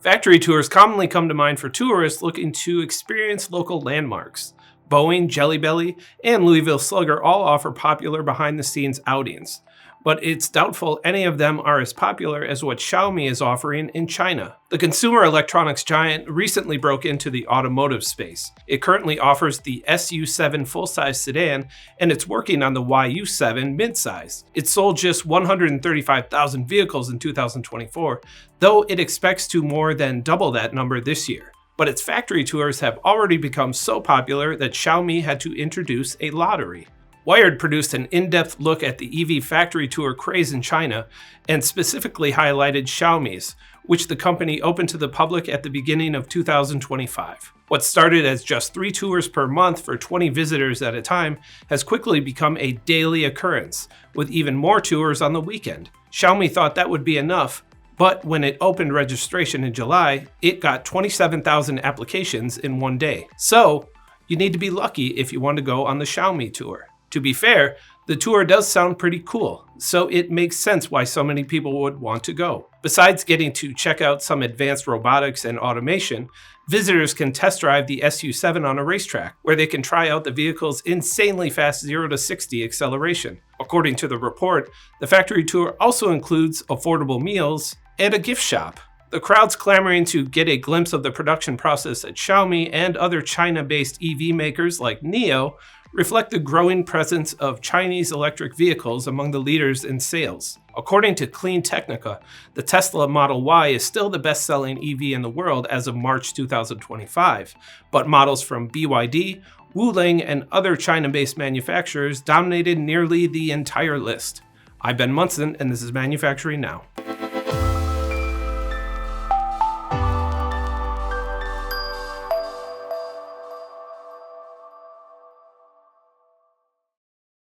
Factory tours commonly come to mind for tourists looking to experience local landmarks. Boeing, Jelly Belly, and Louisville Slugger all offer popular behind-the-scenes outings, but it's doubtful any of them are as popular as what Xiaomi is offering in China. The consumer electronics giant recently broke into the automotive space. It currently offers the SU7 full-size sedan, and it's working on the YU7 midsize. It sold just 135,000 vehicles in 2024, though it expects to more than double that number this year. But its factory tours have already become so popular that Xiaomi had to introduce a lottery. Wired produced an in-depth look at the EV factory tour craze in China and specifically highlighted Xiaomi's, which the company opened to the public at the beginning of 2025. What started as just 3 tours per month for 20 visitors at a time has quickly become a daily occurrence, with even more tours on the weekend. Xiaomi thought that would be enough, but when it opened registration in July, it got 27,000 applications in one day. So, you need to be lucky if you want to go on the Xiaomi tour. To be fair, the tour does sound pretty cool, so it makes sense why so many people would want to go. Besides getting to check out some advanced robotics and automation, visitors can test drive the SU7 on a racetrack, where they can try out the vehicle's insanely fast 0 to 60 acceleration. According to the report, the factory tour also includes affordable meals and a gift shop. The crowds clamoring to get a glimpse of the production process at Xiaomi and other China-based EV makers like NIO reflect the growing presence of Chinese electric vehicles among the leaders in sales. According to Clean Technica, the Tesla Model Y is still the best-selling EV in the world as of March 2025, but models from BYD, Wuling, and other China-based manufacturers dominated nearly the entire list. I'm Ben Munson, and this is Manufacturing Now.